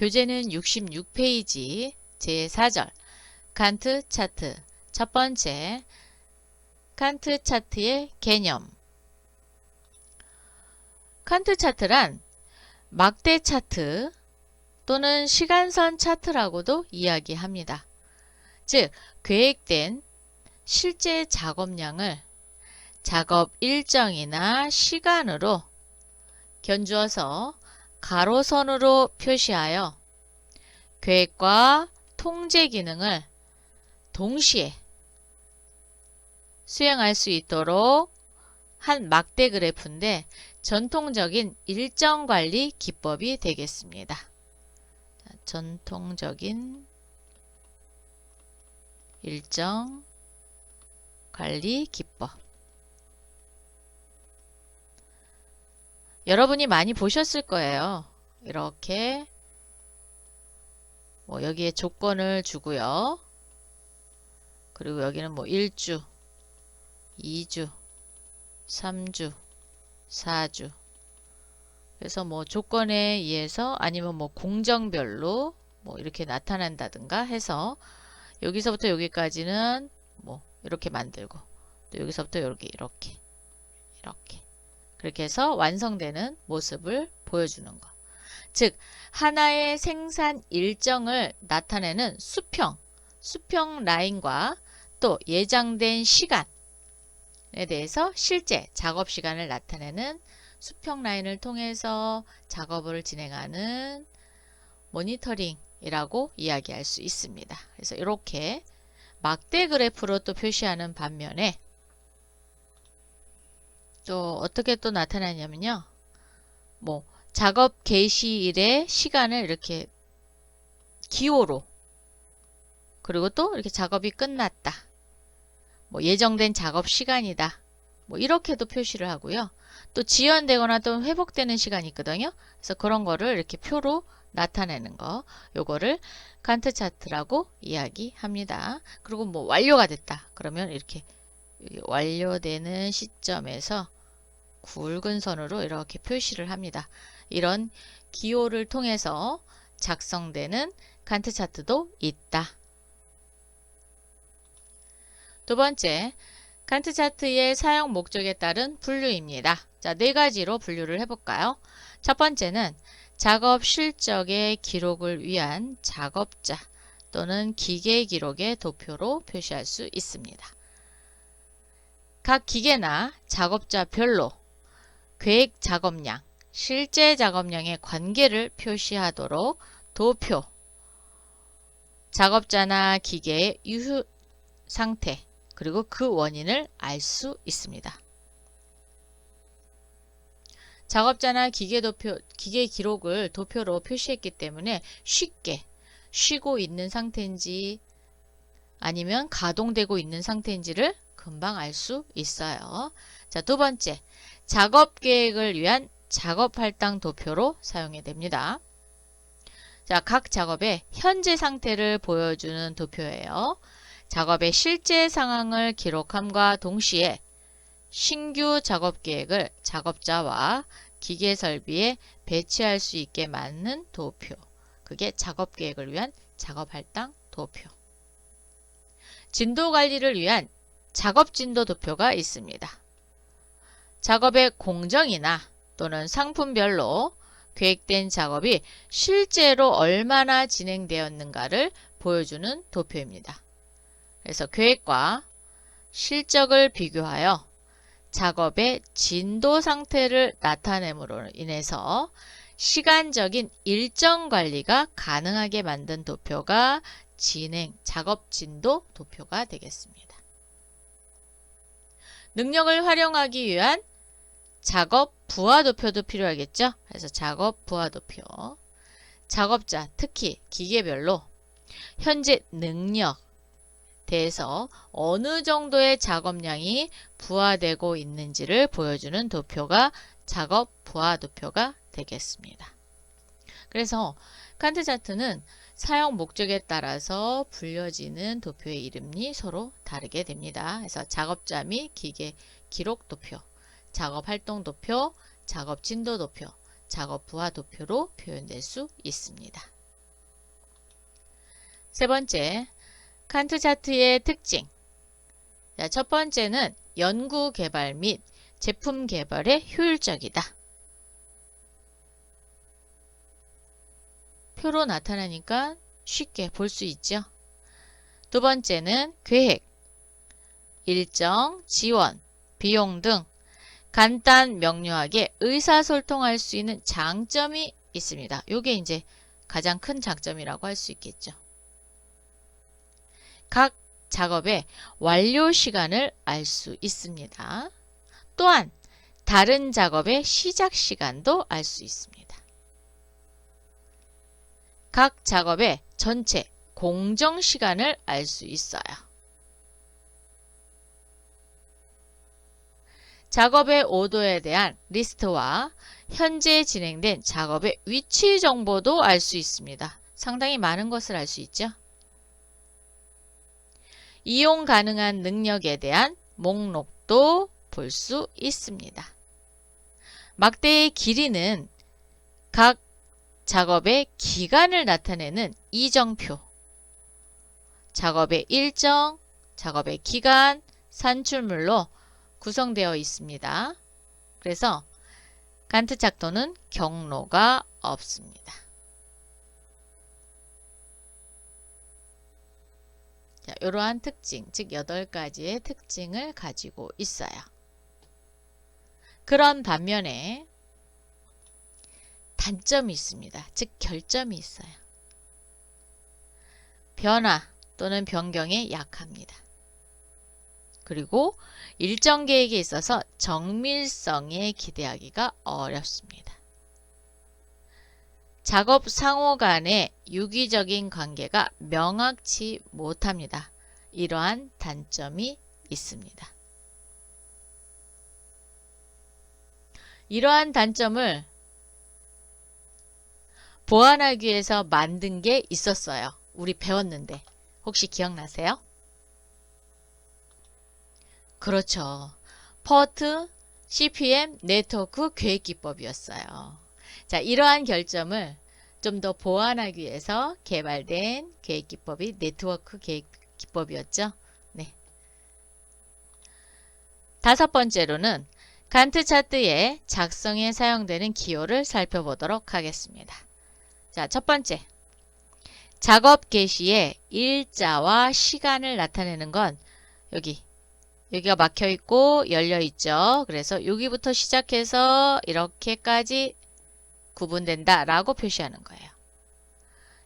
교재는 66페이지 제4절 칸트 차트. 첫 번째, 칸트 차트의 개념. 칸트 차트란 막대 차트 또는 시간선 차트라고도 이야기합니다. 즉, 계획된 실제 작업량을 작업 일정이나 시간으로 견주어서 가로선으로 표시하여 계획과 통제 기능을 동시에 수행할 수 있도록 한 막대 그래프인데 전통적인 일정 관리 기법이 되겠습니다. 전통적인 일정 관리 기법. 여러분이 많이 보셨을 거예요. 이렇게 여기에 조건을 주고요. 그리고 여기는 1주, 2주, 3주, 4주. 그래서 조건에 의해서 아니면 공정별로 이렇게 나타난다든가 해서 여기서부터 여기까지는 이렇게 만들고 또 여기서부터 이렇게 그렇게 해서 완성되는 모습을 보여주는 것. 즉, 하나의 생산 일정을 나타내는 수평 라인과 또 예정된 시간에 대해서 실제 작업 시간을 나타내는 수평 라인을 통해서 작업을 진행하는 모니터링이라고 이야기할 수 있습니다. 그래서 이렇게 막대 그래프로 또 표시하는 반면에 또 어떻게 또 나타나냐면요. 작업 개시일의 시간을 이렇게 기호로, 그리고 또 이렇게 작업이 끝났다. 예정된 작업 시간이다. 이렇게도 표시를 하고요. 또 지연되거나 또 회복되는 시간이 있거든요. 그래서 그런 거를 이렇게 표로 나타내는 거. 요거를 칸트 차트라고 이야기합니다. 그리고 완료가 됐다. 그러면 이렇게 완료되는 시점에서 굵은 선으로 이렇게 표시를 합니다. 이런 기호를 통해서 작성되는 칸트 차트도 있다. 두 번째, 칸트 차트의 사용 목적에 따른 분류입니다. 자, 네 가지로 분류를 해볼까요? 첫 번째는 작업 실적의 기록을 위한 작업자 또는 기계 기록의 도표로 표시할 수 있습니다. 각 기계나 작업자별로 계획 작업량, 실제 작업량의 관계를 표시하도록 도표, 작업자나 기계의 유효 상태, 그리고 그 원인을 알 수 있습니다. 작업자나 기계 기록을 도표로 표시했기 때문에 쉽게 쉬고 있는 상태인지 아니면 가동되고 있는 상태인지를 금방 알 수 있어요. 자, 두 번째, 작업 계획을 위한 작업 할당 도표로 사용이 됩니다. 자, 각 작업의 현재 상태를 보여주는 도표예요. 작업의 실제 상황을 기록함과 동시에 신규 작업 계획을 작업자와 기계 설비에 배치할 수 있게 맞는 도표. 그게 작업 계획을 위한 작업 할당 도표. 진도 관리를 위한 작업 진도 도표가 있습니다. 작업의 공정이나 또는 상품별로 계획된 작업이 실제로 얼마나 진행되었는가를 보여주는 도표입니다. 그래서 계획과 실적을 비교하여 작업의 진도 상태를 나타냄으로 인해서 시간적인 일정 관리가 가능하게 만든 도표가 작업 진도 도표가 되겠습니다. 능력을 활용하기 위한 작업 부하 도표도 필요하겠죠. 그래서 작업 부하 도표. 작업자, 특히 기계별로 현재 능력 대해서 어느 정도의 작업량이 부하되고 있는지를 보여주는 도표가 작업 부하 도표가 되겠습니다. 그래서 칸트 차트는 사용 목적에 따라서 불려지는 도표의 이름이 서로 다르게 됩니다. 그래서 작업자 및 기계 기록 도표, 작업 활동 도표, 작업 진도 도표, 작업 부하 도표로 표현될 수 있습니다. 세 번째, 칸트 차트의 특징. 자, 첫 번째는 연구 개발 및 제품 개발에 효율적이다. 표로 나타나니까 쉽게 볼 수 있죠. 두 번째는 계획, 일정, 지원, 비용 등 간단 명료하게 의사소통할 수 있는 장점이 있습니다. 이게 이제 가장 큰 장점이라고 할 수 있겠죠. 각 작업의 완료 시간을 알 수 있습니다. 또한 다른 작업의 시작 시간도 알 수 있습니다. 각 작업의 전체 공정 시간을 알 수 있어요. 작업의 오도에 대한 리스트와 현재 진행된 작업의 위치 정보도 알 수 있습니다. 상당히 많은 것을 알 수 있죠. 이용 가능한 능력에 대한 목록도 볼 수 있습니다. 막대의 길이는 각 작업의 기간을 나타내는 이정표, 작업의 일정, 작업의 기간, 산출물로 구성되어 있습니다. 그래서 간트 차트는 경로가 없습니다. 자, 이러한 특징, 즉 8가지의 특징을 가지고 있어요. 그런 반면에 단점이 있습니다. 즉 결점이 있어요. 변화 또는 변경에 약합니다. 그리고 일정 계획에 있어서 정밀성에 기대하기가 어렵습니다. 작업 상호 간의 유기적인 관계가 명확치 못합니다. 이러한 단점이 있습니다. 이러한 단점을 보완하기 위해서 만든 게 있었어요. 우리 배웠는데 혹시 기억나세요? 그렇죠. PERT, CPM, 네트워크 계획기법이었어요. 자, 이러한 결점을 좀 더 보완하기 위해서 개발된 계획기법이 네트워크 계획기법이었죠. 네. 다섯 번째로는 간트 차트의 작성에 사용되는 기호를 살펴보도록 하겠습니다. 자, 첫 번째. 작업 개시의 일자와 시간을 나타내는 건 여기가 막혀 있고 열려 있죠. 그래서 여기부터 시작해서 이렇게까지 구분된다 라고 표시하는 거예요.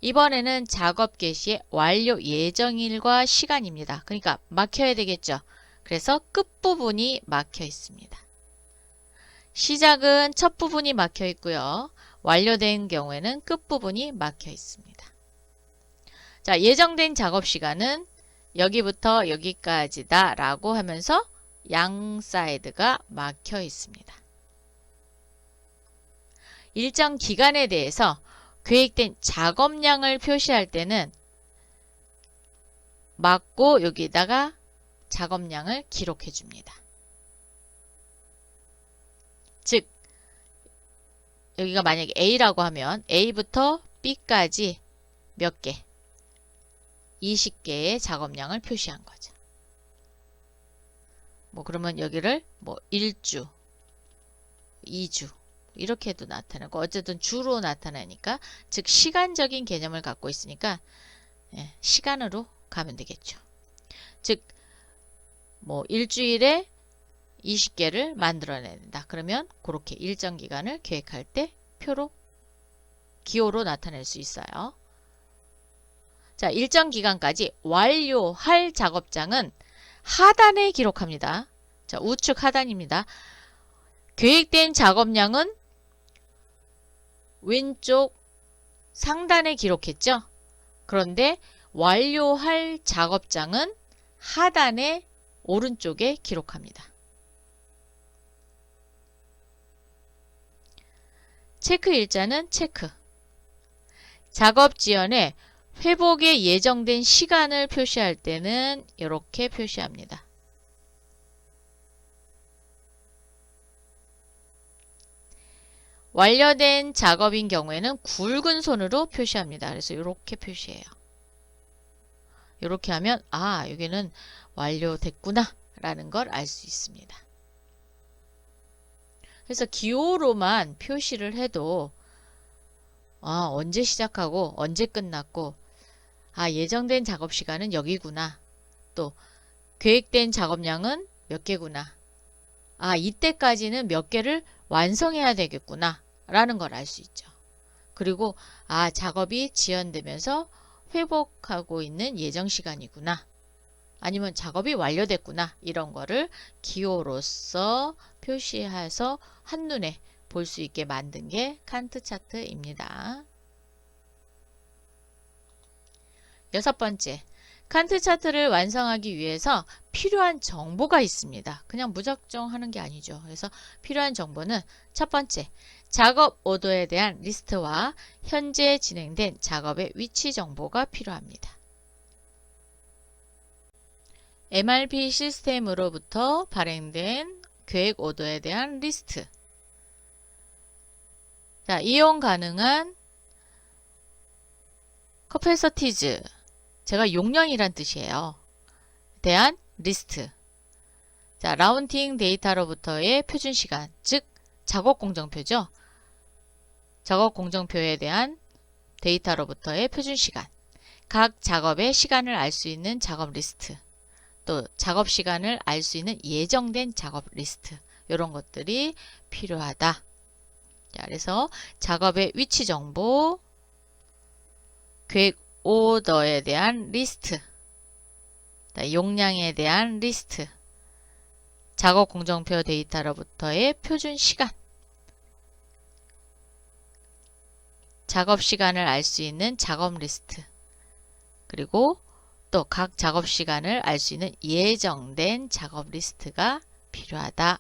이번에는 작업 개시의 완료 예정일과 시간입니다. 그러니까 막혀야 되겠죠. 그래서 끝부분이 막혀 있습니다. 시작은 첫 부분이 막혀 있고요. 완료된 경우에는 끝부분이 막혀 있습니다. 자, 예정된 작업 시간은 여기부터 여기까지다 라고 하면서 양 사이드가 막혀 있습니다. 일정 기간에 대해서 계획된 작업량을 표시할 때는 막고 여기다가 작업량을 기록해 줍니다. 즉 여기가 만약에 A라고 하면 A부터 B까지 몇 개? 20개의 작업량을 표시한 거죠. 뭐 그러면 여기를 뭐 1주, 2주 이렇게도 나타나고 어쨌든 주로 나타나니까 즉 시간적인 개념을 갖고 있으니까 시간으로 가면 되겠죠. 즉 뭐 일주일에 20개를 만들어낸다. 그러면 그렇게 일정 기간을 계획할 때 표로 기호로 나타낼 수 있어요. 자, 일정 기간까지 완료할 작업장은 하단에 기록합니다. 자, 우측 하단입니다. 계획된 작업량은 왼쪽 상단에 기록했죠. 그런데 완료할 작업장은 하단에 오른쪽에 기록합니다. 체크 일자는 체크. 작업 지연에 회복에 예정된 시간을 표시할 때는 이렇게 표시합니다. 완료된 작업인 경우에는 굵은 손으로 표시합니다. 그래서 이렇게 표시해요. 이렇게 하면 여기는 완료됐구나 라는 걸 알 수 있습니다. 그래서 기호로만 표시를 해도 언제 시작하고 언제 끝났고 예정된 작업 시간은 여기구나. 또 계획된 작업량은 몇 개구나. 이때까지는 몇 개를 완성해야 되겠구나 라는 걸 알 수 있죠. 그리고 작업이 지연되면서 회복하고 있는 예정 시간이구나. 아니면 작업이 완료됐구나. 이런 거를 기호로서 표시해서 한눈에 볼 수 있게 만든 게 칸트 차트입니다. 여섯 번째, 칸트 차트를 완성하기 위해서 필요한 정보가 있습니다. 그냥 무작정 하는 게 아니죠. 그래서 필요한 정보는 첫 번째, 작업 오더에 대한 리스트와 현재 진행된 작업의 위치 정보가 필요합니다. MRP 시스템으로부터 발행된 계획 오더에 대한 리스트. 이용 가능한 커패서티즈, 제가 용량이란 뜻이에요. 대한 리스트. 라운팅 데이터로부터의 표준 시간, 즉 작업 공정표죠. 작업 공정표에 대한 데이터로부터의 표준 시간. 각 작업의 시간을 알 수 있는 작업 리스트. 또 작업 시간을 알 수 있는 예정된 작업 리스트. 이런 것들이 필요하다. 그래서 작업의 위치 정보, 계획 오더에 대한 리스트, 용량에 대한 리스트, 작업 공정표 데이터로부터의 표준 시간, 작업 시간을 알 수 있는 작업 리스트, 그리고 또 각 작업 시간을 알 수 있는 예정된 작업 리스트가 필요하다.